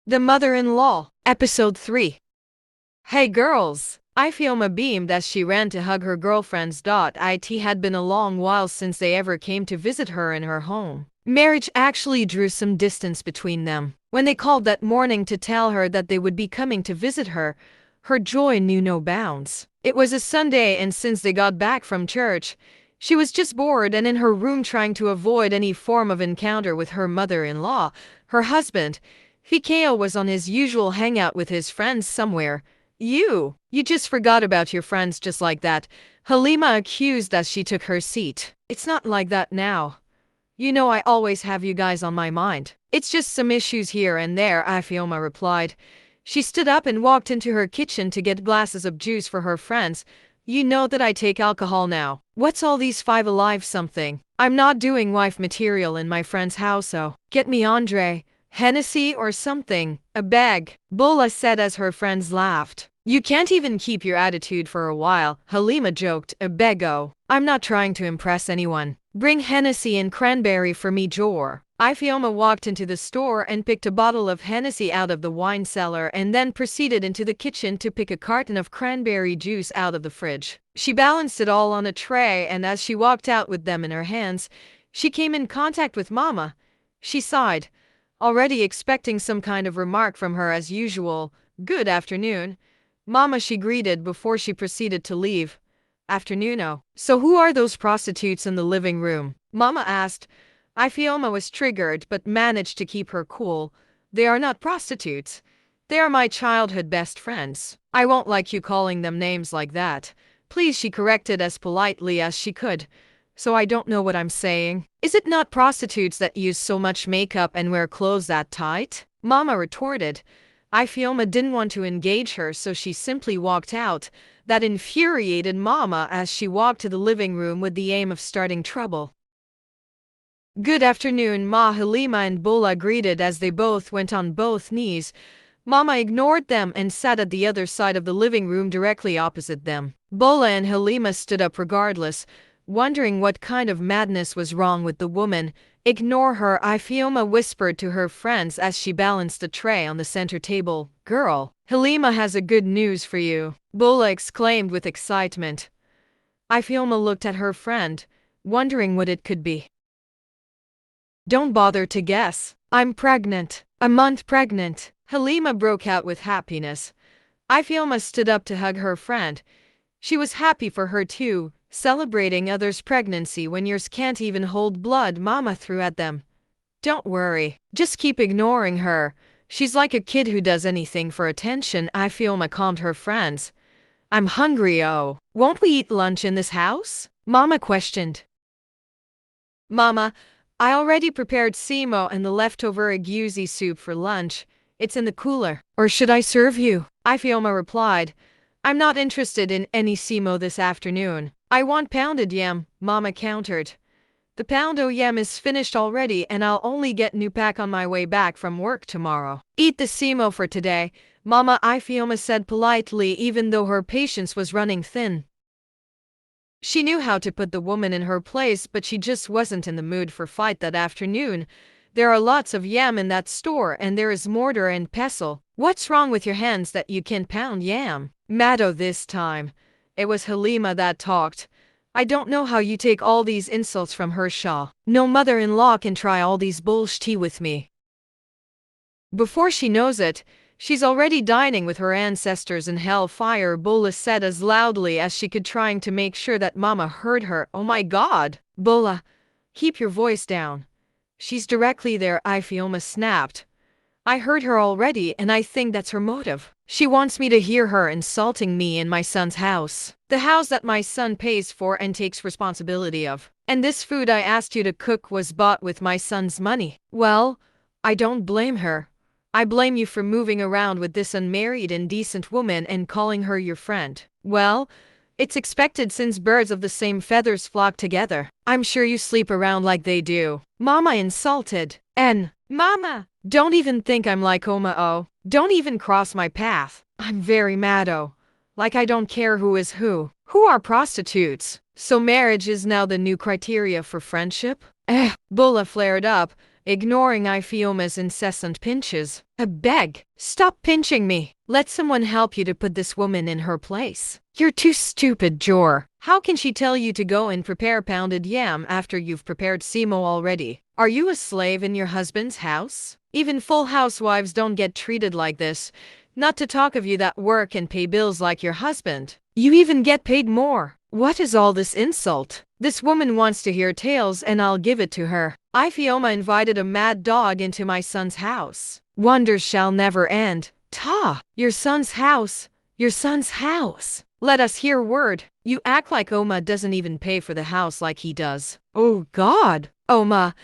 The Mother-in-Law, Episode 3. Hey girls! Ifioma beamed as she ran to hug her girlfriends. It had been a long while since they ever came to visit her in her home. Marriage actually drew some distance between them. When they called that morning to tell her that they would be coming to visit her, her joy knew no bounds. It was a Sunday, and since they got back from church, she was just bored and in her room trying to avoid any form of encounter with her mother-in-law. Her husband, Fikeo, was on his usual hangout with his friends somewhere. You just forgot about your friends just like that, Halima accused as she took her seat. It's not like that now. You know I always have you guys on my mind. It's just some issues here and there, Ifioma replied. She stood up and walked into her kitchen to get glasses of juice for her friends. You know that I take alcohol now. What's all these Five Alive something? I'm not doing wife material in my friend's house, so get me Andre, Hennessy or something, a bag, Bola said as her friends laughed. You can't even keep your attitude for a while, Halima joked, a bego. I'm not trying to impress anyone. Bring Hennessy and cranberry for me, Jor. Ifioma walked into the store and picked a bottle of Hennessy out of the wine cellar and then proceeded into the kitchen to pick a carton of cranberry juice out of the fridge. She balanced it all on a tray, and as she walked out with them in her hands, she came in contact with Mama. She sighed, already expecting some kind of remark from her as usual. Good afternoon, Mama, she greeted before she proceeded to leave. Afternoon-o. So who are those prostitutes in the living room? Mama asked. Ifioma was triggered but managed to keep her cool. They are not prostitutes. They are my childhood best friends. I won't like you calling them names like that. Please, she corrected as politely as she could. So I don't know what I'm saying. Is it not prostitutes that use so much makeup and wear clothes that tight? Mama retorted. Ifioma didn't want to engage her, so she simply walked out. That infuriated Mama as she walked to the living room with the aim of starting trouble. Good afternoon, Ma, Halima and Bola greeted as they both went on both knees. Mama ignored them and sat at the other side of the living room directly opposite them. Bola and Halima stood up regardless, wondering what kind of madness was wrong with the woman. Ignore her, Ifioma whispered to her friends as she balanced the tray on the center table. Girl, Halima has a good news for you, Bola exclaimed with excitement. Ifioma looked at her friend, wondering what it could be. Don't bother to guess. I'm pregnant. A month pregnant. Halima broke out with happiness. Ifioma stood up to hug her friend. She was happy for her too. Celebrating others' pregnancy when yours can't even hold blood, Mama threw at them. Don't worry. Just keep ignoring her. She's like a kid who does anything for attention, Ifioma calmed her friends. I'm hungry, oh. Won't we eat lunch in this house? Mama questioned. Mama, I already prepared simo and the leftover agusi soup for lunch. It's in the cooler. Or should I serve you? Ifioma replied. I'm not interested in any simo this afternoon. I want pounded yam, Mama countered. The poundo yam is finished already and I'll only get new pack on my way back from work tomorrow. Eat the simo for today, Mama, Ifioma said politely, even though her patience was running thin. She knew how to put the woman in her place, but she just wasn't in the mood for fight that afternoon. There are lots of yam in that store and there is mortar and pestle. What's wrong with your hands that you can't pound yam? Maddo this time. It was Halima that talked. I don't know how you take all these insults from her, Shah. No mother-in-law can try all these bullshit with me. Before she knows it, she's already dining with her ancestors in hellfire, Bola said as loudly as she could, trying to make sure that Mama heard her. Oh my God, Bola, keep your voice down. She's directly there, Ifioma snapped. I heard her already and I think that's her motive. She wants me to hear her insulting me in my son's house. The house that my son pays for and takes responsibility of. And this food I asked you to cook was bought with my son's money. Well, I don't blame her. I blame you for moving around with this unmarried indecent woman and calling her your friend. Well, it's expected since birds of the same feathers flock together. I'm sure you sleep around like they do. Mama insulted. Mama, don't even think I'm like Oma. Don't even cross my path. I'm very mad. Like I don't care who is who. Who are prostitutes? So marriage is now the new criteria for friendship? Bola flared up. ignoring Ifeoma's incessant pinches. I beg, stop pinching me. Let someone help you to put this woman in her place. You're too stupid, Jor. How can she tell you to go and prepare pounded yam after you've prepared simo already? Are you a slave in your husband's house? Even full housewives don't get treated like this. Not to talk of you that work and pay bills like your husband. You even get paid more. What is all this insult? This woman wants to hear tales and I'll give it to her. Ifeoma invited a mad dog into my son's house. Wonders shall never end. Ta! Your son's house. Your son's house. Let us hear word. You act like Oma doesn't even pay for the house like he does. Oh God! Oma,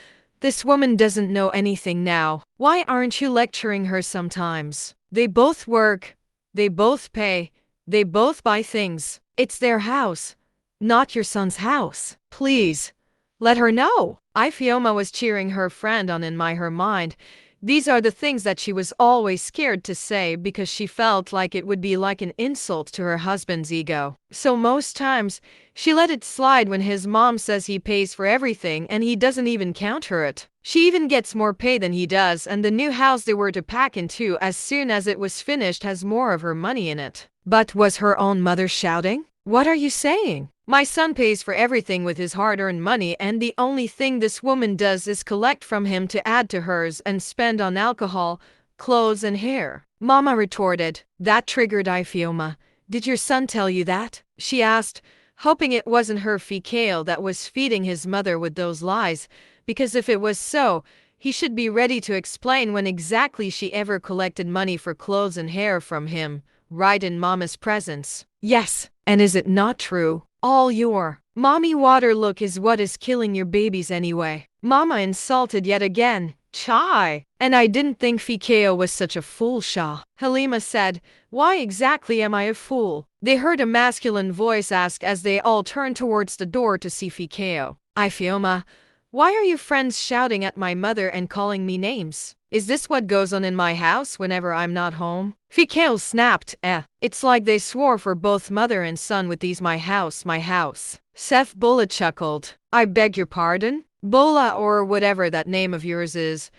this woman doesn't know anything now. Why aren't you lecturing her sometimes? They both work. They both pay. They both buy things. It's their house, not your son's house. Please, let her know. Ifeoma was cheering her friend on in her mind. These are the things that she was always scared to say because she felt like it would be like an insult to her husband's ego. So most times, she let it slide when his mom says he pays for everything and he doesn't even counter it. She even gets more pay than he does, and the new house they were to pack into as soon as it was finished has more of her money in it. But was her own mother shouting? What are you saying? My son pays for everything with his hard-earned money, and the only thing this woman does is collect from him to add to hers and spend on alcohol, clothes and hair. Mama retorted. That triggered Ifeoma. Did your son tell you that? She asked, hoping it wasn't her Fikeo that was feeding his mother with those lies, because if it was so, he should be ready to explain when exactly she ever collected money for clothes and hair from him, right in Mama's presence. Yes, and is it not true? All your mommy water look is what is killing your babies anyway. Mama insulted yet again. Chai! And I didn't think Fikeo was such a fool, Shah. Halima said, why exactly am I a fool? They heard a masculine voice ask as they all turned towards the door to see Fikeo. Ifeoma, why are your friends shouting at my mother and calling me names? Is this what goes on in my house whenever I'm not home? Fikeo snapped. It's like they swore for both mother and son with these my house, my house. Seth Bola chuckled. I beg your pardon? Bola or whatever that name of yours is.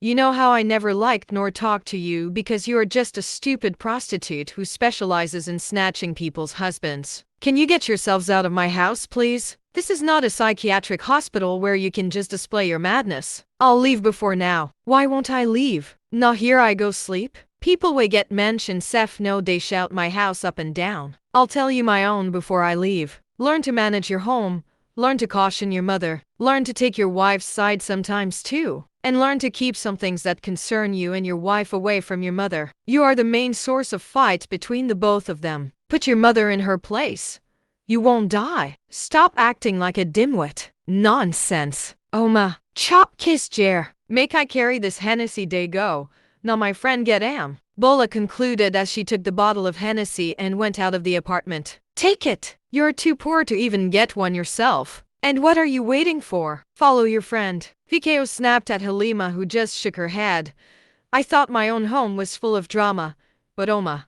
You know how I never liked nor talked to you because you are just a stupid prostitute who specializes in snatching people's husbands. Can you get yourselves out of my house, please? This is not a psychiatric hospital where you can just display your madness. I'll leave before now. Why won't I leave? Now here I go sleep. People will get mentioned Seth no they shout my house up and down. I'll tell you my own before I leave. Learn to manage your home. Learn to caution your mother. Learn to take your wife's side sometimes too. And learn to keep some things that concern you and your wife away from your mother. You are the main source of fight between the both of them. Put your mother in her place. You won't die. Stop acting like a dimwit. Nonsense. Oma, chop kiss Jer. Make I carry this Hennessy day go. Now my friend get am. Bola concluded as she took the bottle of Hennessy and went out of the apartment. Take it. You're too poor to even get one yourself. And what are you waiting for? Follow your friend. Fikeo snapped at Halima, who just shook her head. I thought my own home was full of drama. But Oma,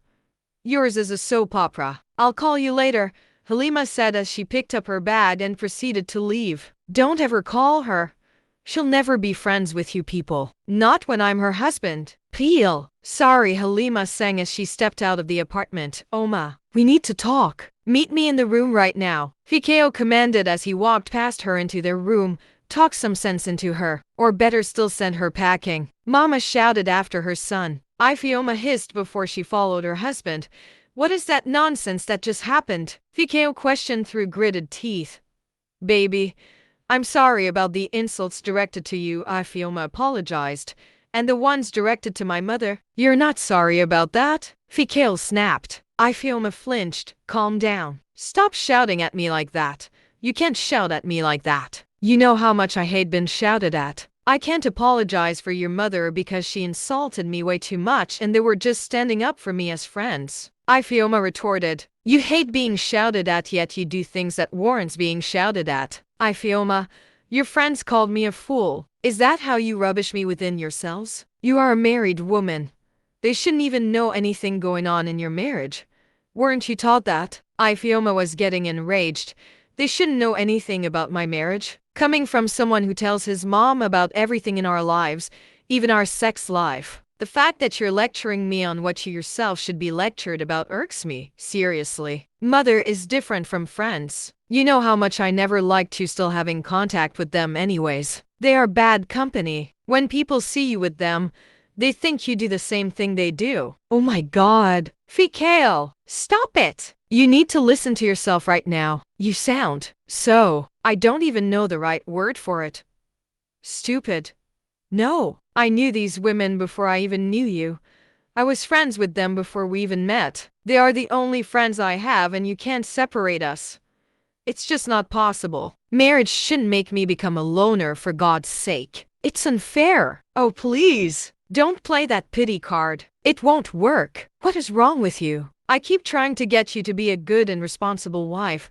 yours is a soap opera. I'll call you later, Halima said as she picked up her bag and proceeded to leave. Don't ever call her. She'll never be friends with you people. Not when I'm her husband. Peel. Sorry, Halima sang as she stepped out of the apartment. Oma, we need to talk. Meet me in the room right now, Fikeo commanded as he walked past her into their room. Talk some sense into her, or better still send her packing. Mama shouted after her son. Ifeoma hissed before she followed her husband. What is that nonsense that just happened? Fikeo questioned through gritted teeth. Baby, I'm sorry about the insults directed to you, Ifeoma apologized. And the ones directed to my mother? You're not sorry about that? Fikeo snapped. Ifeoma flinched. Calm down. Stop shouting at me like that. You can't shout at me like that. You know how much I hate being shouted at. I can't apologize for your mother because she insulted me way too much and they were just standing up for me as friends. Ifeoma retorted. You hate being shouted at yet you do things that warrants being shouted at. Ifeoma, your friends called me a fool. Is that how you rubbish me within yourselves? You are a married woman. They shouldn't even know anything going on in your marriage. Weren't you taught that? Ifeoma was getting enraged. They shouldn't know anything about my marriage. Coming from someone who tells his mom about everything in our lives, even our sex life. The fact that you're lecturing me on what you yourself should be lectured about irks me, seriously. Mother is different from friends. You know how much I never liked you still having contact with them anyways. They are bad company. When people see you with them, they think you do the same thing they do. Oh my god. Fikeo, stop it! You need to listen to yourself right now. You sound so, I don't even know the right word for it. Stupid. No, I knew these women before I even knew you. I was friends with them before we even met. They are the only friends I have and you can't separate us. It's just not possible. Marriage shouldn't make me become a loner for God's sake. It's unfair. Oh please, don't play that pity card. It won't work. What is wrong with you? I keep trying to get you to be a good and responsible wife,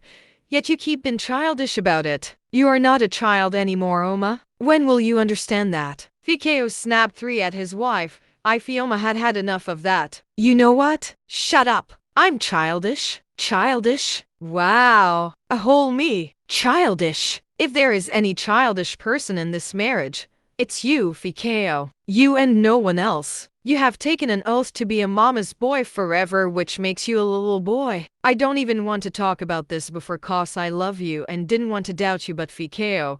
yet you keep being childish about it. You are not a child anymore, Oma. When will you understand that? Fikeo snapped three at his wife. Ifeoma had had enough of that. You know what? Shut up. I'm childish. Childish? Wow. A whole me. Childish. If there is any childish person in this marriage, it's you, Fikeo. You and no one else. You have taken an oath to be a mama's boy forever, which makes you a little boy. I don't even want to talk about this before cause I love you and didn't want to doubt you, but Fikeo,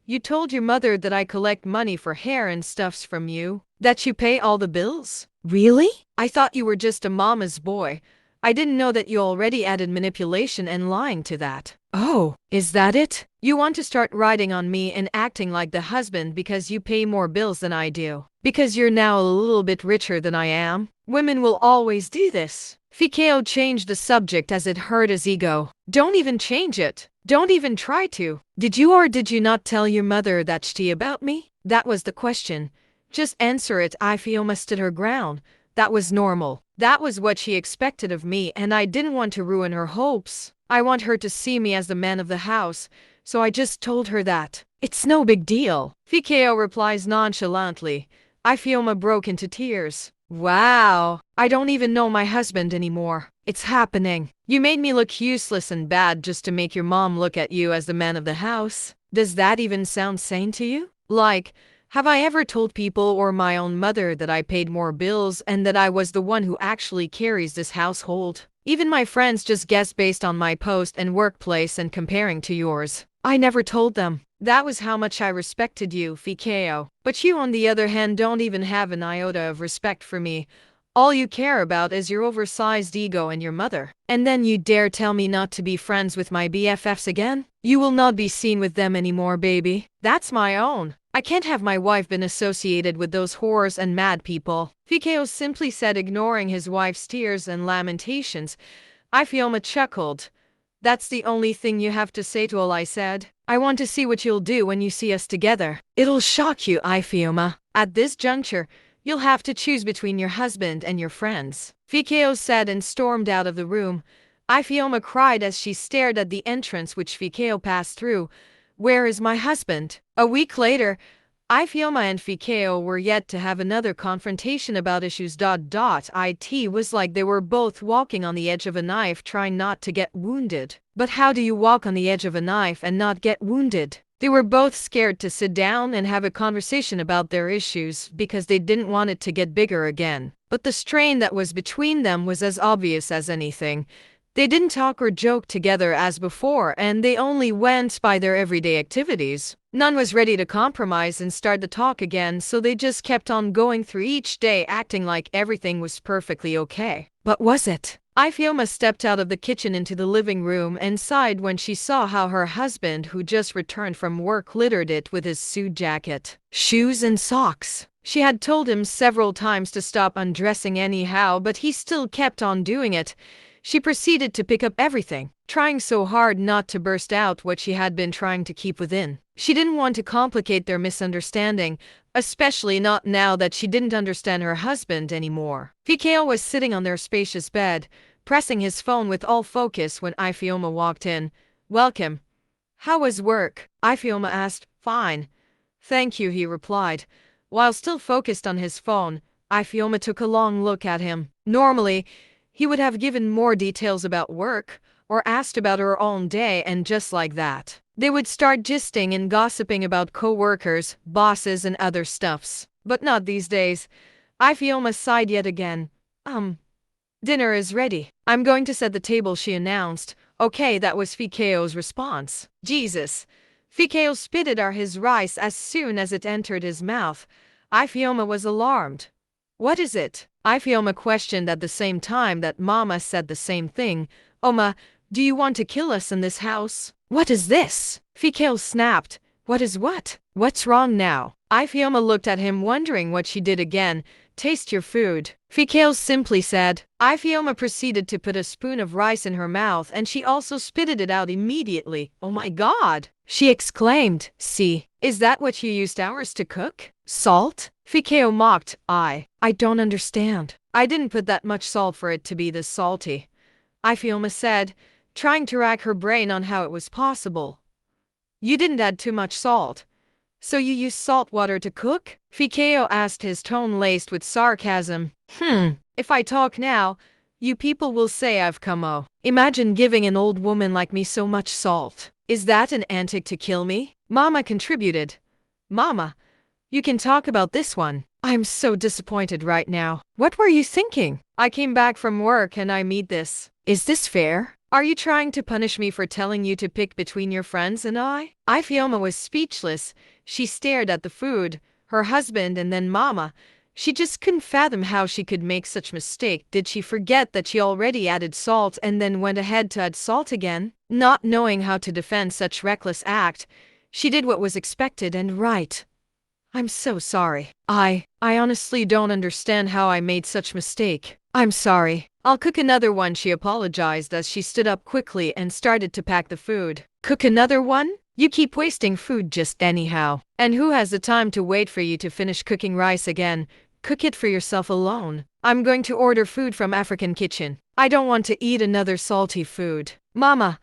you told your mother that I collect money for hair and stuffs from you, that you pay all the bills? Really? I thought you were just a mama's boy. I didn't know that you already added manipulation and lying to that. Oh, is that it? You want to start riding on me and acting like the husband because you pay more bills than I do? Because you're now a little bit richer than I am? Women will always do this. Fikeo changed the subject as it hurt his ego. Don't even change it. Don't even try to. Did you or did you not tell your mother that shit about me? That was the question. Just answer it. Ifeoma stood her ground. That was normal. That was what she expected of me, and I didn't want to ruin her hopes. I want her to see me as the man of the house, so I just told her that. It's no big deal. Fikeo replies nonchalantly. Ifeoma broke into tears. Wow, I don't even know my husband anymore. It's happening. You made me look useless and bad just to make your mom look at you as the man of the house. Does that even sound sane to you? Like, have I ever told people or my own mother that I paid more bills and that I was the one who actually carries this household? Even my friends just guess based on my post and workplace and comparing to yours. I never told them. That was how much I respected you, Fikeo. But you on the other hand don't even have an iota of respect for me. All you care about is your oversized ego and your mother. And then you dare tell me not to be friends with my BFFs again? You will not be seen with them anymore, baby. That's my own. I can't have my wife been associated with those whores and mad people. Fikeo simply said, ignoring his wife's tears and lamentations. Ifeoma chuckled. That's the only thing you have to say to all I said? I want to see what you'll do when you see us together. It'll shock you, Ifeoma. At this juncture, you'll have to choose between your husband and your friends. Fikeo said and stormed out of the room. Ifeoma cried as she stared at the entrance which Fikeo passed through. Where is my husband? A week later, Ifeoma and Fikeo were yet to have another confrontation about issues. It was like they were both walking on the edge of a knife trying not to get wounded. But how do you walk on the edge of a knife and not get wounded? They were both scared to sit down and have a conversation about their issues because they didn't want it to get bigger again. But the strain that was between them was as obvious as anything. They didn't talk or joke together as before, and they only went by their everyday activities. None was ready to compromise and start the talk again, so they just kept on going through each day acting like everything was perfectly okay. But was it? Ifeoma stepped out of the kitchen into the living room and sighed when she saw how her husband, who just returned from work, littered it with his suit jacket, shoes and socks. She had told him several times to stop undressing anyhow, but he still kept on doing it. She proceeded to pick up everything, trying so hard not to burst out what she had been trying to keep within. She didn't want to complicate their misunderstanding, especially not now that she didn't understand her husband anymore. Fikeo was sitting on their spacious bed, pressing his phone with all focus when Ifeoma walked in. Welcome. How was work? Ifeoma asked. Fine. Thank you, he replied. While still focused on his phone, Ifeoma took a long look at him. Normally, he would have given more details about work, or asked about her own day, and just like that. They would start gisting and gossiping about co-workers, bosses, and other stuffs. But not these days. Ifeoma sighed yet again. Dinner is ready. I'm going to set the table, she announced. Okay, that was Fikeo's response. Jesus. Fikeo spitted out his rice as soon as it entered his mouth. Ifeoma was alarmed. What is it? Ifeoma questioned at the same time that Mama said the same thing. Oma, do you want to kill us in this house? What is this? Fikeo snapped. What is what? What's wrong now? Ifeoma looked at him wondering what she did again. Taste your food. Fikeo simply said. Ifeoma proceeded to put a spoon of rice in her mouth and she also spitted it out immediately. Oh my god! She exclaimed. See, is that what you used ours to cook? Salt? Fikeo mocked. I don't understand. I didn't put that much salt for it to be this salty. Ifeoma said, trying to rack her brain on how it was possible. You didn't add too much salt. So you use salt water to cook? Fikeo asked, his tone laced with sarcasm. If I talk now, you people will say I've come. Imagine giving an old woman like me so much salt. Is that an antic to kill me? Mama contributed. Mama, you can talk about this one. I'm so disappointed right now. What were you thinking? I came back from work and I meet this. Is this fair? Are you trying to punish me for telling you to pick between your friends and I? Ifeoma was speechless. She stared at the food, her husband, and then Mama. She just couldn't fathom how she could make such mistake. Did she forget that she already added salt and then went ahead to add salt again? Not knowing how to defend such reckless act, she did what was expected and right. I'm so sorry. I honestly don't understand how I made such mistake. I'm sorry. I'll cook another one, she apologized as she stood up quickly and started to pack the food. Cook another one? You keep wasting food just anyhow. And who has the time to wait for you to finish cooking rice again? Cook it for yourself alone. I'm going to order food from African kitchen. I don't want to eat another salty food. Mama,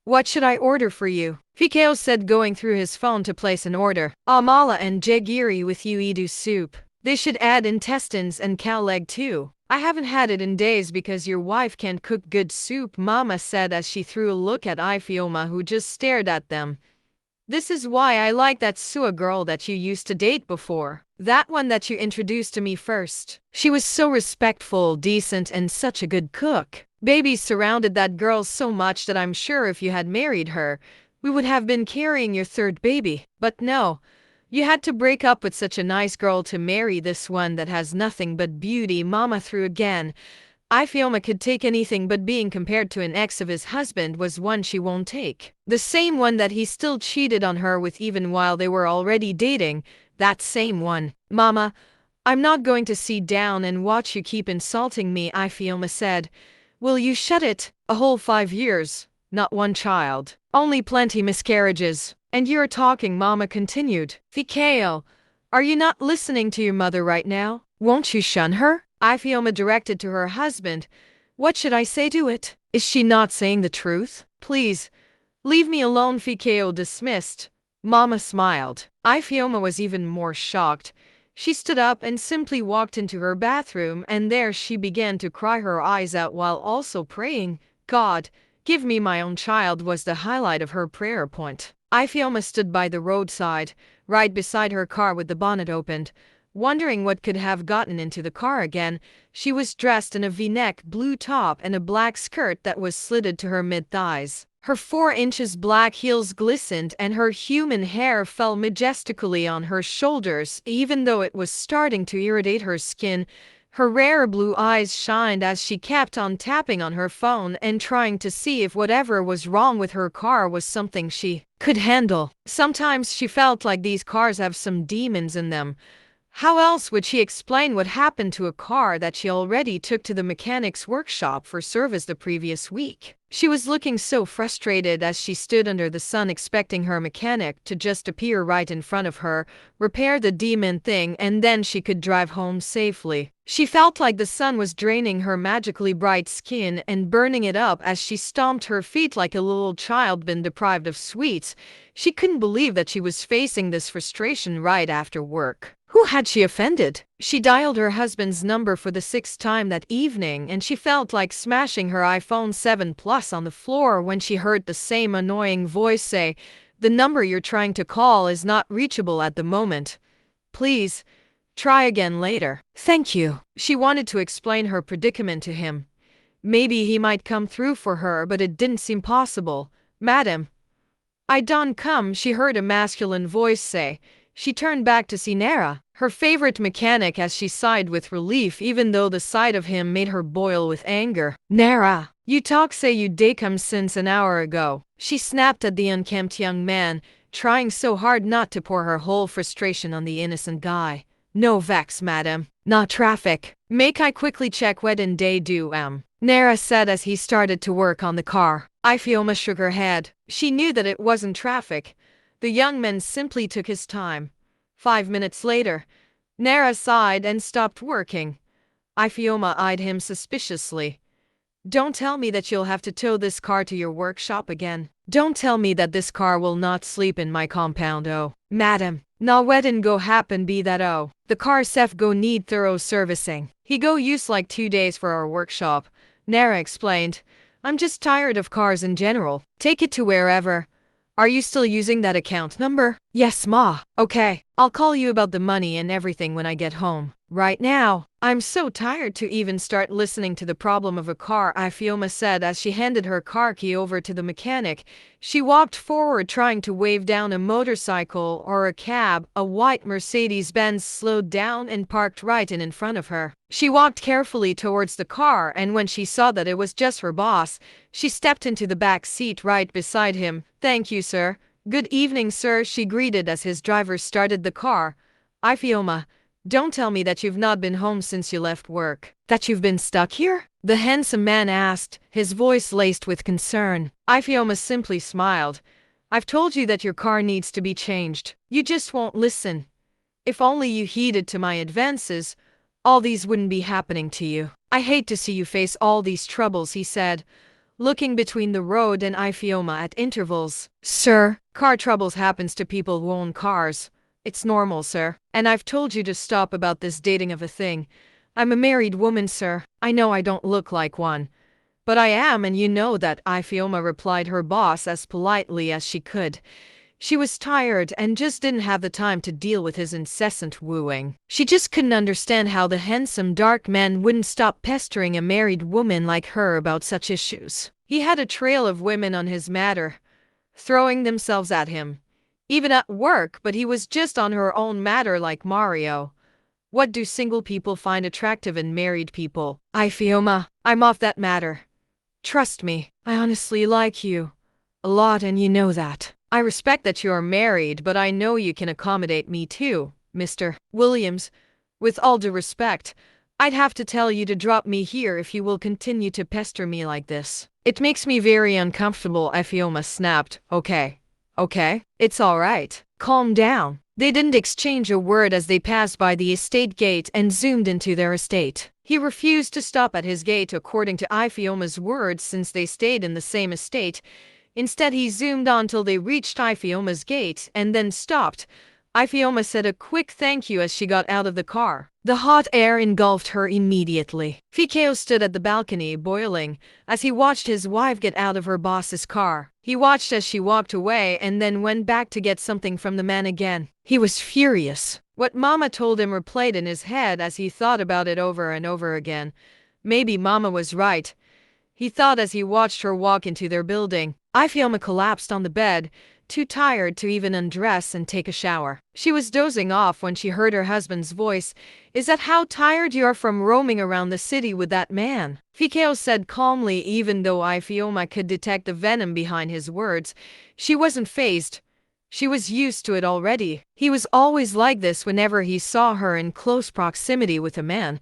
what should I order for you? Fikeo said, going through his phone to place an order. Amala and jegiri with uedu soup. They should add intestines and cow leg too. I haven't had it in days because your wife can't cook good soup, Mama said as she threw a look at Ifeoma, who just stared at them. This is why I like that Sua girl that you used to date before. That one that you introduced to me first. She was so respectful, decent, and such a good cook. Babies surrounded that girl so much that I'm sure if you had married her, we would have been carrying your third baby. But no, you had to break up with such a nice girl to marry this one that has nothing but beauty, Mama threw again. Ifeoma could take anything, but being compared to an ex of his husband was one she won't take. The same one that he still cheated on her with even while they were already dating. That same one. Mama, I'm not going to sit down and watch you keep insulting me, Ifeoma said. Will you shut it? A whole 5 years. Not one child. Only plenty miscarriages. And you're talking, Mama continued. Fikeo, are you not listening to your mother right now? Won't you shun her? Ifeoma directed to her husband. What should I say to it? Is she not saying the truth? Please, leave me alone, Fikeo dismissed. Mama smiled. Ifeoma was even more shocked. She stood up and simply walked into her bathroom, and there she began to cry her eyes out while also praying. God, give me my own child was the highlight of her prayer point. Ifeoma stood by the roadside, right beside her car with the bonnet opened, wondering what could have gotten into the car again. She was dressed in a V-neck blue top and a black skirt that was slitted to her mid-thighs. Her 4-inch black heels glistened and her human hair fell majestically on her shoulders, even though it was starting to irritate her skin. Her rare blue eyes shined as she kept on tapping on her phone and trying to see if whatever was wrong with her car was something she could handle. Sometimes she felt like these cars have some demons in them. How else would she explain what happened to a car that she already took to the mechanic's workshop for service the previous week? She was looking so frustrated as she stood under the sun, expecting her mechanic to just appear right in front of her, repair the demon thing, and then she could drive home safely. She felt like the sun was draining her magically bright skin and burning it up as she stomped her feet like a little child been deprived of sweets. She couldn't believe that she was facing this frustration right after work. Who had she offended? She dialed her husband's number for the 6th time that evening, and she felt like smashing her iPhone 7 Plus on the floor when she heard the same annoying voice say, The number you're trying to call is not reachable at the moment. Please, try again later. Thank you. She wanted to explain her predicament to him. Maybe he might come through for her, but it didn't seem possible. Madam, I don't come, she heard a masculine voice say. She turned back to see Nara, her favorite mechanic, as she sighed with relief, even though the sight of him made her boil with anger. Nara, you talk say you day come since an hour ago. She snapped at the unkempt young man, trying so hard not to pour her whole frustration on the innocent guy. No vex, madam. Not traffic. Make I quickly check when day do Nara said as he started to work on the car. Ifioma shook her head. She knew that it wasn't traffic. The young man simply took his time. 5 minutes later, Nara sighed and stopped working. Ifioma eyed him suspiciously. Don't tell me that you'll have to tow this car to your workshop again. Don't tell me that this car will not sleep in my compound. Oh, madam, na wedin go happen be that oh. The car sef go need thorough servicing. He go use like 2 days for our workshop. Nara explained. I'm just tired of cars in general. Take it to wherever. Are you still using that account number? Yes, ma. Okay, I'll call you about the money and everything when I get home. Right now, I'm so tired to even start listening to the problem of a car, Ifioma said as she handed her car key over to the mechanic. She walked forward trying to wave down a motorcycle or a cab. A white Mercedes-Benz slowed down and parked right in front of her. She walked carefully towards the car, and when she saw that it was just her boss, she stepped into the back seat right beside him. Thank you, sir. Good evening, sir, she greeted as his driver started the car. Ifioma, don't tell me that you've not been home since you left work. That you've been stuck here? The handsome man asked, his voice laced with concern. Ifioma simply smiled. I've told you that your car needs to be changed. You just won't listen. If only you heeded to my advances, all these wouldn't be happening to you. I hate to see you face all these troubles, he said, looking between the road and Ifioma at intervals. Sir, car troubles happens to people who own cars. It's normal, sir. And I've told you to stop about this dating of a thing. I'm a married woman, sir. I know I don't look like one. But I am, and you know that, Ifioma replied her boss as politely as she could. She was tired and just didn't have the time to deal with his incessant wooing. She just couldn't understand how the handsome dark man wouldn't stop pestering a married woman like her about such issues. He had a trail of women on his matter, throwing themselves at him. Even at work, but he was just on her own matter like Mario. What do single people find attractive in married people? Ifioma, I'm off that matter. Trust me, I honestly like you a lot, and you know that. I respect that you're married, but I know you can accommodate me too, Mr. Williams. With all due respect, I'd have to tell you to drop me here if you will continue to pester me like this. It makes me very uncomfortable, Ifioma snapped. Okay, it's all right. Calm down. They didn't exchange a word as they passed by the estate gate and zoomed into their estate. He refused to stop at his gate according to Ifioma's words since they stayed in the same estate. Instead, he zoomed on till they reached Ifioma's gate and then stopped. Ifioma said a quick thank you as she got out of the car. The hot air engulfed her immediately. Fikeo stood at the balcony, boiling, as he watched his wife get out of her boss's car. He watched as she walked away and then went back to get something from the man again. He was furious. What Mama told him replayed in his head as he thought about it over and over again. Maybe Mama was right, he thought as he watched her walk into their building. Ifioma collapsed on the bed, too tired to even undress and take a shower. She was dozing off when she heard her husband's voice. Is that how tired you are from roaming around the city with that man? Fikeo said calmly, even though Ifioma could detect the venom behind his words. She wasn't fazed. She was used to it already. He was always like this whenever he saw her in close proximity with a man.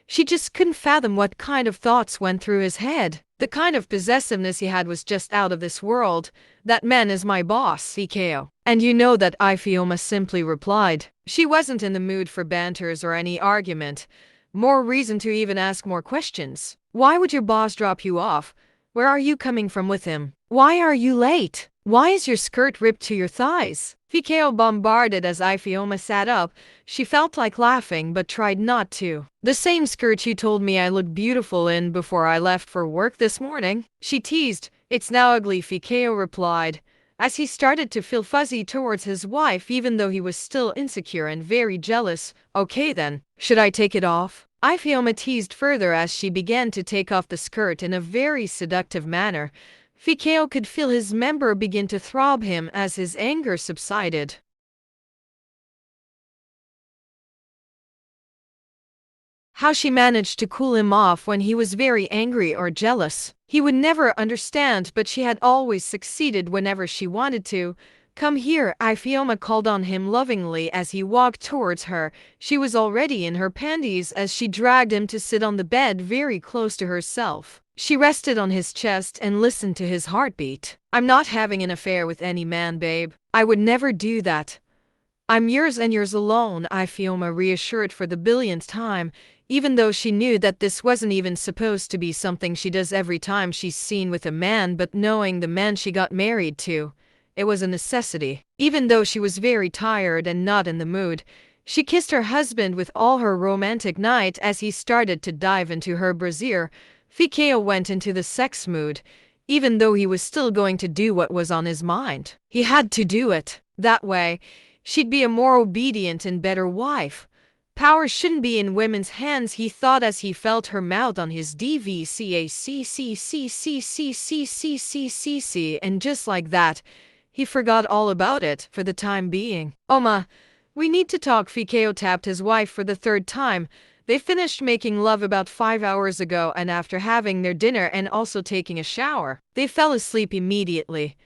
She just couldn't fathom what kind of thoughts went through his head. The kind of possessiveness he had was just out of this world. That man is my boss, Fikeo. And you know that, Ifioma simply replied. She wasn't in the mood for banters or any argument. More reason to even ask more questions. Why would your boss drop you off? Where are you coming from with him? Why are you late? Why is your skirt ripped to your thighs? Fikeo bombarded as Ifioma sat up. She felt like laughing but tried not to. The same skirt you told me I looked beautiful in before I left for work this morning, she teased. It's now ugly, Fikeo replied. as he started to feel fuzzy towards his wife even though he was still insecure and very jealous. Okay then, should I take it off? Ifeoma teased further as she began to take off the skirt in a very seductive manner. Fikeo could feel his member begin to throb him as his anger subsided. How she managed to cool him off when he was very angry or jealous, he would never understand, but she had always succeeded whenever she wanted to. Come here, Ifeoma called on him lovingly as he walked towards her. She was already in her panties as she dragged him to sit on the bed very close to herself. She rested on his chest and listened to his heartbeat. I'm not having an affair with any man, babe. I would never do that. I'm yours and yours alone, Ifeoma reassured for the billionth time, even though she knew that this wasn't even supposed to be something she does every time she's seen with a man, but knowing the man she got married to, it was a necessity. Even though she was very tired and not in the mood, she kissed her husband with all her romantic night as he started to dive into her brassiere. Fikeo went into the sex mood, even though he was still going to do what was on his mind. He had to do it. That way, she'd be a more obedient and better wife. Power shouldn't be in women's hands, he thought as he felt her mouth on his DVCACCCCCCCCCCC, and just like that, he forgot all about it for the time being. Oma, we need to talk. Fikeo tapped his wife for the third time. They finished making love about 5 hours ago, and after having their dinner and also taking a shower, they fell asleep immediately.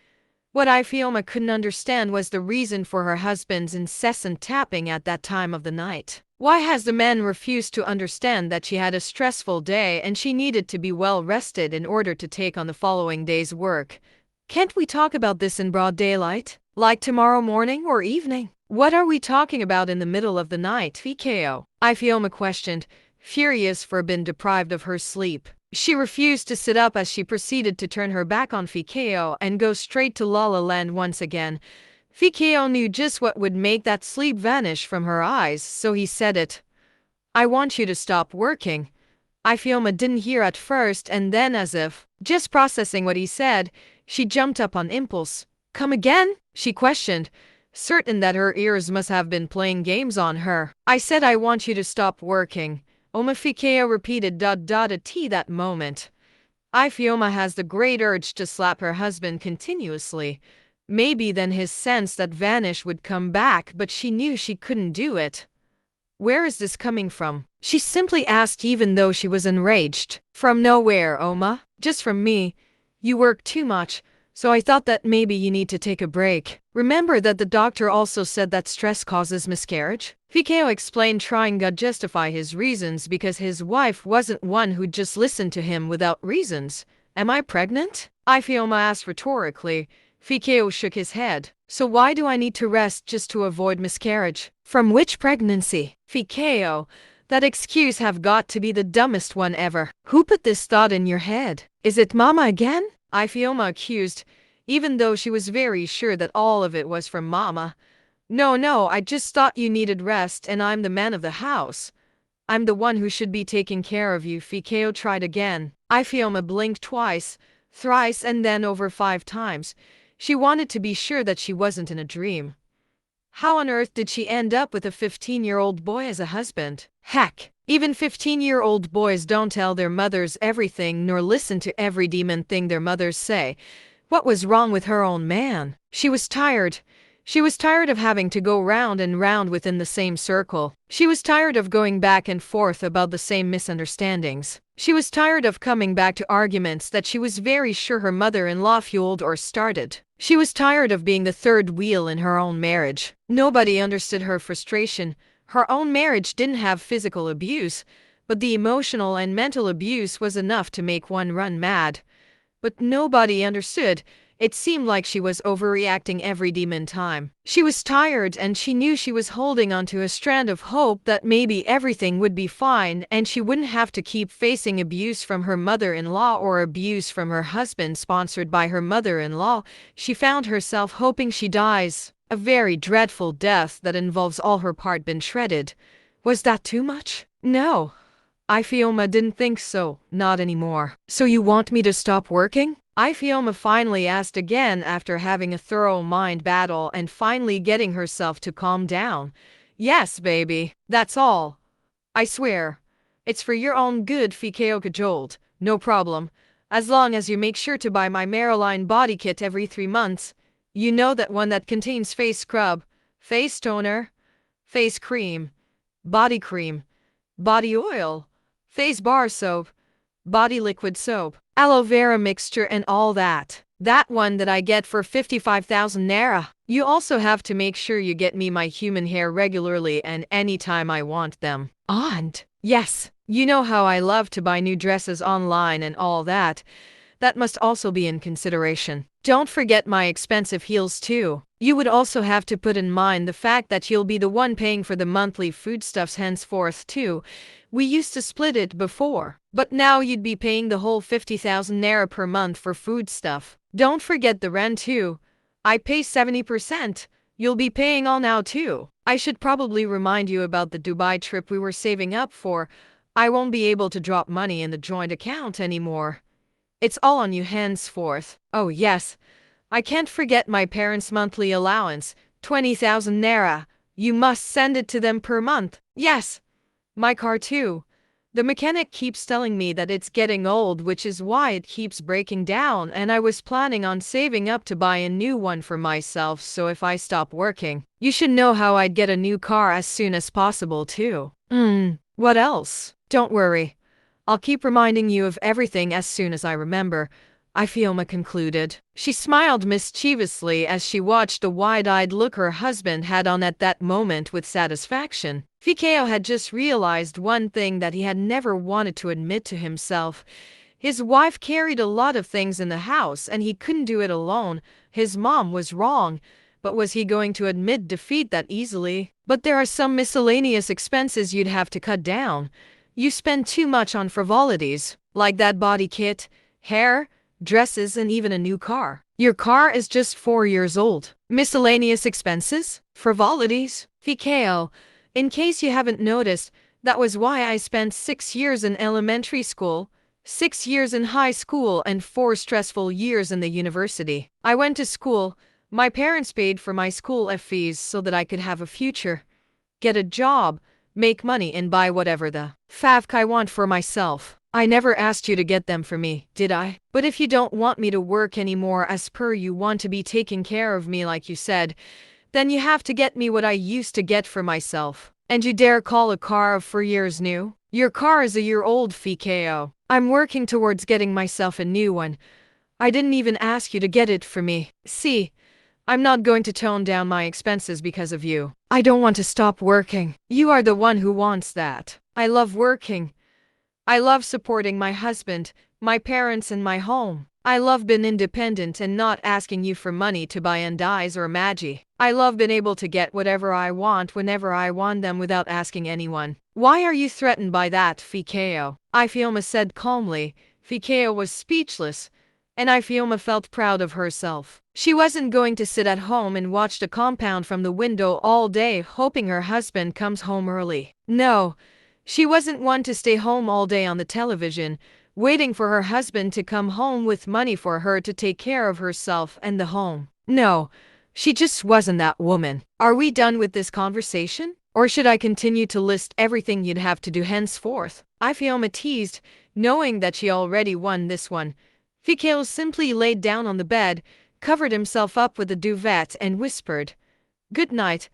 What Ifeoma couldn't understand was the reason for her husband's incessant tapping at that time of the night. Why has the man refused to understand that she had a stressful day and she needed to be well rested in order to take on the following day's work? Can't we talk about this in broad daylight? Like tomorrow morning or evening? What are we talking about in the middle of the night, Fikeo? Ifeoma questioned, furious for being deprived of her sleep. She refused to sit up as she proceeded to turn her back on Fikeo and go straight to La La Land once again. Fikeo knew just what would make that sleep vanish from her eyes, so he said it. I want you to stop working. Ifeoma didn't hear at first, and then, as if just processing what he said, she jumped up on impulse. Come again? She questioned, certain that her ears must have been playing games on her. I said I want you to stop working. Oma, Fikeo repeated at that moment. Ifeoma has the great urge to slap her husband continuously. Maybe then his sense that Vanish would come back, but she knew she couldn't do it. Where is this coming from? She simply asked, even though she was enraged. From nowhere, Oma. Just from me. You work too much, so I thought that maybe you need to take a break. Remember that the doctor also said that stress causes miscarriage? Fikeo explained, trying to justify his reasons because his wife wasn't one who'd just listen to him without reasons. Am I pregnant? Ifeoma asked rhetorically. Fikeo shook his head. So why do I need to rest just to avoid miscarriage? From which pregnancy? Fikeo, that excuse have got to be the dumbest one ever. Who put this thought in your head? Is it Mama again? Ifeoma accused, even though she was very sure that all of it was from Mama. No, I just thought you needed rest and I'm the man of the house. I'm the one who should be taking care of you. Fikeo tried again. Ifeoma blinked twice, thrice, and then over 5 times. She wanted to be sure that she wasn't in a dream. How on earth did she end up with a 15-year-old boy as a husband? Heck, even 15-year-old boys don't tell their mothers everything nor listen to every demon thing their mothers say. What was wrong with her own man? She was tired. She was tired of having to go round and round within the same circle. She was tired of going back and forth about the same misunderstandings. She was tired of coming back to arguments that she was very sure her mother-in-law fueled or started. She was tired of being the third wheel in her own marriage. Nobody understood her frustration. Her own marriage didn't have physical abuse, but the emotional and mental abuse was enough to make one run mad. But nobody understood. It seemed like she was overreacting every demon time. She was tired and she knew she was holding onto a strand of hope that maybe everything would be fine and she wouldn't have to keep facing abuse from her mother-in-law or abuse from her husband sponsored by her mother-in-law. She found herself hoping she dies. A very dreadful death that involves all her part been shredded. Was that too much? No. Ifeoma didn't think so, not anymore. So you want me to stop working? Ifeoma finally asked again after having a thorough mind battle and finally getting herself to calm down. Yes, baby, that's all. I swear. It's for your own good, Fikeo cajoled. No problem. As long as you make sure to buy my Marilyn body kit every 3 months. You know that one that contains face scrub, face toner, face cream, body oil, face bar soap, body liquid soap, aloe vera mixture and all that. That one that I get for 55,000 naira. You also have to make sure you get me my human hair regularly and anytime I want them. And yes, you know how I love to buy new dresses online and all that. That must also be in consideration. Don't forget my expensive heels too. You would also have to put in mind the fact that you'll be the one paying for the monthly foodstuffs henceforth too. We used to split it before, but now you'd be paying the whole 50,000 naira per month for foodstuff. Don't forget the rent too. I pay 70%. You'll be paying all now too. I should probably remind you about the Dubai trip we were saving up for. I won't be able to drop money in the joint account anymore. It's all on you henceforth. Oh yes, I can't forget my parents' monthly allowance, 20,000 naira. You must send it to them per month. Yes, my car too. The mechanic keeps telling me that it's getting old, which is why it keeps breaking down, and I was planning on saving up to buy a new one for myself, so if I stop working, you should know how I'd get a new car as soon as possible too. What else? Don't worry. I'll keep reminding you of everything as soon as I remember, Ifeoma concluded. She smiled mischievously as she watched the wide-eyed look her husband had on at that moment with satisfaction. Fikeo had just realized one thing that he had never wanted to admit to himself. His wife carried a lot of things in the house and he couldn't do it alone. His mom was wrong, but was he going to admit defeat that easily? But there are some miscellaneous expenses you'd have to cut down. You spend too much on frivolities, like that body kit, hair, dresses, and even a new car. Your car is just 4 years old. Miscellaneous expenses? Frivolities? Fikeo, in case you haven't noticed, that was why I spent 6 years in elementary school, 6 years in high school, and 4 stressful years in the university. I went to school. My parents paid for my school fees so that I could have a future, get a job, make money, and buy whatever the favk I want for myself. I never asked you to get them for me, did I? But if you don't want me to work anymore as per you want to be taking care of me like you said, then you have to get me what I used to get for myself. And you dare call a car of 4 years new? Your car is a year old, Fikeo. I'm working towards getting myself a new one. I didn't even ask you to get it for me. See, I'm not going to tone down my expenses because of you. I don't want to stop working. You are the one who wants that. I love working. I love supporting my husband, my parents, and my home. I love being independent and not asking you for money to buy undies or Maggi. I love being able to get whatever I want whenever I want them without asking anyone. Why are you threatened by that, Fikeo? Ifeoma said calmly. Fikeo was speechless, and Ifeoma felt proud of herself. She wasn't going to sit at home and watch the compound from the window all day hoping her husband comes home early. No, she wasn't one to stay home all day on the television, waiting for her husband to come home with money for her to take care of herself and the home. No, she just wasn't that woman. Are we done with this conversation? Or should I continue to list everything you'd have to do henceforth? Ifeoma teased, knowing that she already won this one. Fikeo simply laid down on the bed, covered himself up with a duvet and whispered, "Good night."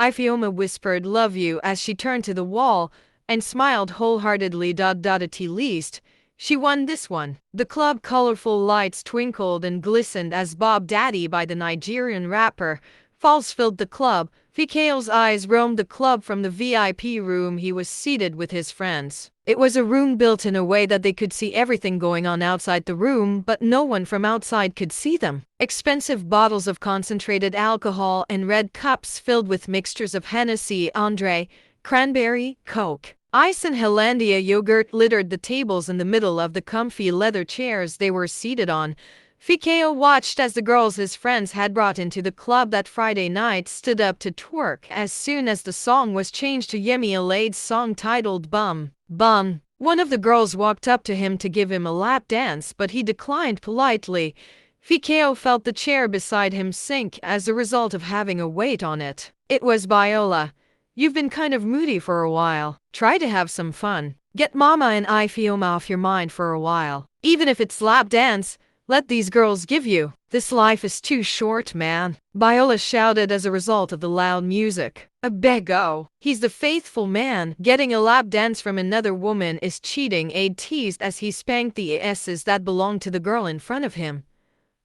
Ifeoma whispered "love you" as she turned to the wall and smiled wholeheartedly. At least, she won this one. The club colorful lights twinkled and glistened as Bob Daddy by the Nigerian rapper Falls filled the club. Fikeo's eyes roamed the club from the VIP room he was seated with his friends. It was a room built in a way that they could see everything going on outside the room, but no one from outside could see them. Expensive bottles of concentrated alcohol and red cups filled with mixtures of Hennessy, Andre, cranberry, Coke, ice and Hollandia yogurt littered the tables in the middle of the comfy leather chairs they were seated on. Fikeo watched as the girls his friends had brought into the club that Friday night stood up to twerk as soon as the song was changed to Yemi Alade's song titled Bum. Bum. One of the girls walked up to him to give him a lap dance, but he declined politely. Fikeo felt the chair beside him sink as a result of having a weight on it. It was Viola. You've been kind of moody for a while. Try to have some fun. Get Mama and Ifioma off your mind for a while. Even if it's lap dance, let these girls give you. This life is too short, man. Viola shouted as a result of the loud music. A bego. He's the faithful man. Getting a lap dance from another woman is cheating, Aid teased as he spanked the asses that belonged to the girl in front of him.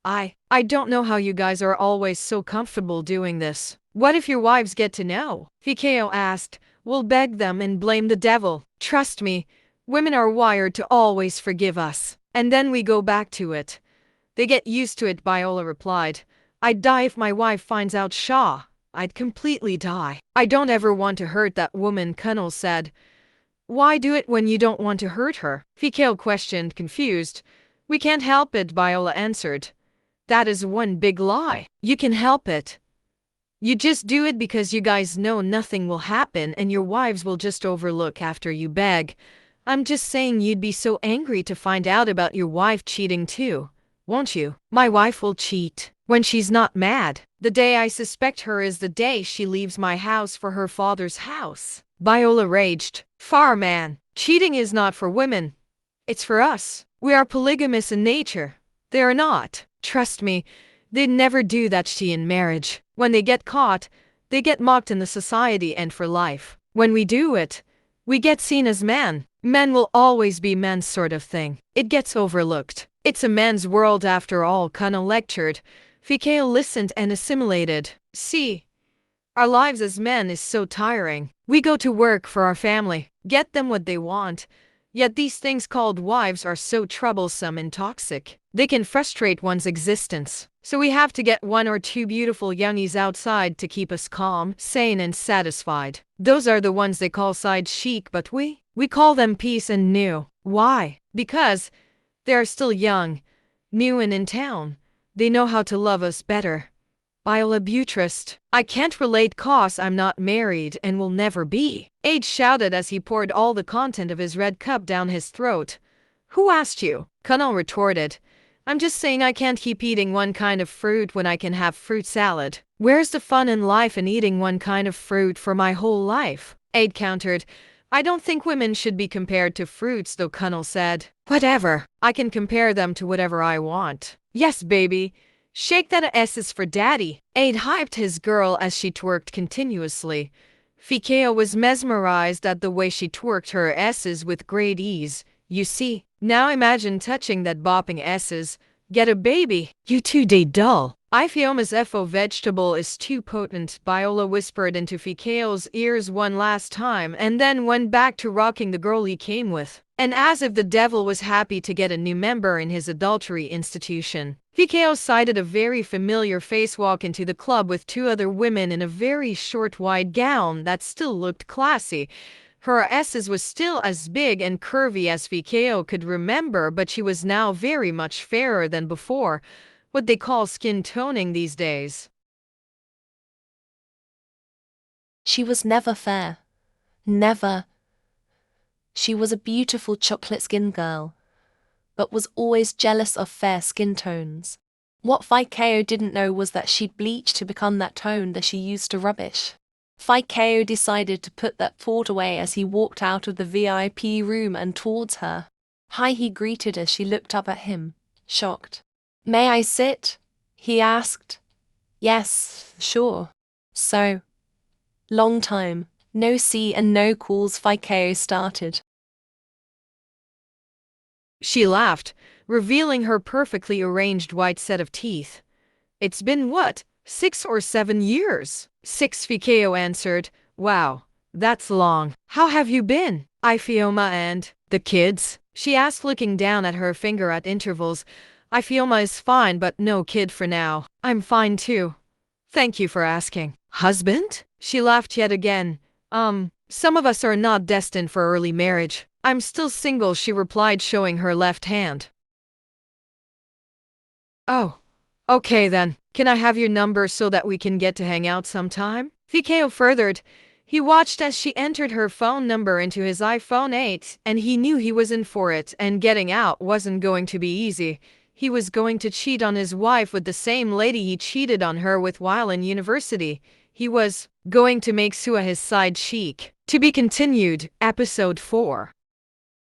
I don't know how you guys are always so comfortable doing this. What if your wives get to know? Fikeo asked. We'll beg them and blame the devil. Trust me, women are wired to always forgive us. And then we go back to it. They get used to it, Viola replied. I'd die if my wife finds out Shaw. I'd completely die. I don't ever want to hurt that woman, Kunnel said. Why do it when you don't want to hurt her? Fikeo questioned, confused. We can't help it, Viola answered. That is one big lie. You can help it. You just do it because you guys know nothing will happen and your wives will just overlook after you beg. I'm just saying you'd be so angry to find out about your wife cheating too, won't you? My wife will cheat when she's not mad. The day I suspect her is the day she leaves my house for her father's house. Viola raged. Far man, cheating is not for women. It's for us. We are polygamous in nature. They are not. Trust me, they'd never do that shit in marriage. When they get caught, they get mocked in the society and for life. When we do it, we get seen as men. Men will always be men sort of thing. It gets overlooked. It's a man's world after all, Kunnel lectured. Fikeo listened and assimilated. See, our lives as men is so tiring. We go to work for our family, get them what they want. Yet these things called wives are so troublesome and toxic. They can frustrate one's existence. So we have to get one or two beautiful youngies outside to keep us calm, sane and satisfied. Those are the ones they call side chic, but we call them peace and new. Why? Because they are still young, new and in town. They know how to love us better. Viola buttressed. I can't relate cause I'm not married and will never be. Age shouted as he poured all the content of his red cup down his throat. Who asked you? Kunnel retorted. I'm just saying I can't keep eating one kind of fruit when I can have fruit salad. Where's the fun in life in eating one kind of fruit for my whole life? Aid countered. I don't think women should be compared to fruits though, Kunnel said. Whatever. I can compare them to whatever I want. Yes, baby. Shake that asses for daddy. Aid hyped his girl as she twerked continuously. Fikeo was mesmerized at the way she twerked her asses with great ease. You see, now imagine touching that bopping asses. Get a baby. You too dey dull. Ifeoma's FO vegetable is too potent, Viola whispered into Fikeo's ears one last time and then went back to rocking the girl he came with. And as if the devil was happy to get a new member in his adultery institution, Fikeo sighted a very familiar face walk into the club with two other women in a very short wide gown that still looked classy. Her asses was still as big and curvy as Fikeo could remember, but she was now very much fairer than before, what they call skin toning these days. She was never fair. Never. She was a beautiful chocolate-skinned girl, but was always jealous of fair skin tones. What Fikeo didn't know was that she'd bleached to become that tone that she used to rubbish. Fikeo decided to put that thought away as he walked out of the VIP room and towards her. Hi, he greeted as she looked up at him, shocked. May I sit? He asked. Yes, sure. So, long time, no see and no calls, Fikeo started. She laughed, revealing her perfectly arranged white set of teeth. It's been what, 6 or 7 years? 6, Fikeo answered. Wow, that's long. How have you been? Ifeoma and the kids? She asked, looking down at her finger at intervals. Ifeoma is fine, but no kid for now. I'm fine too. Thank you for asking. Husband? She laughed yet again. Some of us are not destined for early marriage. I'm still single, she replied, showing her left hand. Oh, okay then. Can I have your number so that we can get to hang out sometime? Fikeo furthered. He watched as she entered her phone number into his iPhone 8, and he knew he was in for it, and getting out wasn't going to be easy. He was going to cheat on his wife with the same lady he cheated on her with while in university. He was going to make Sua his side chick. To be continued, episode 4.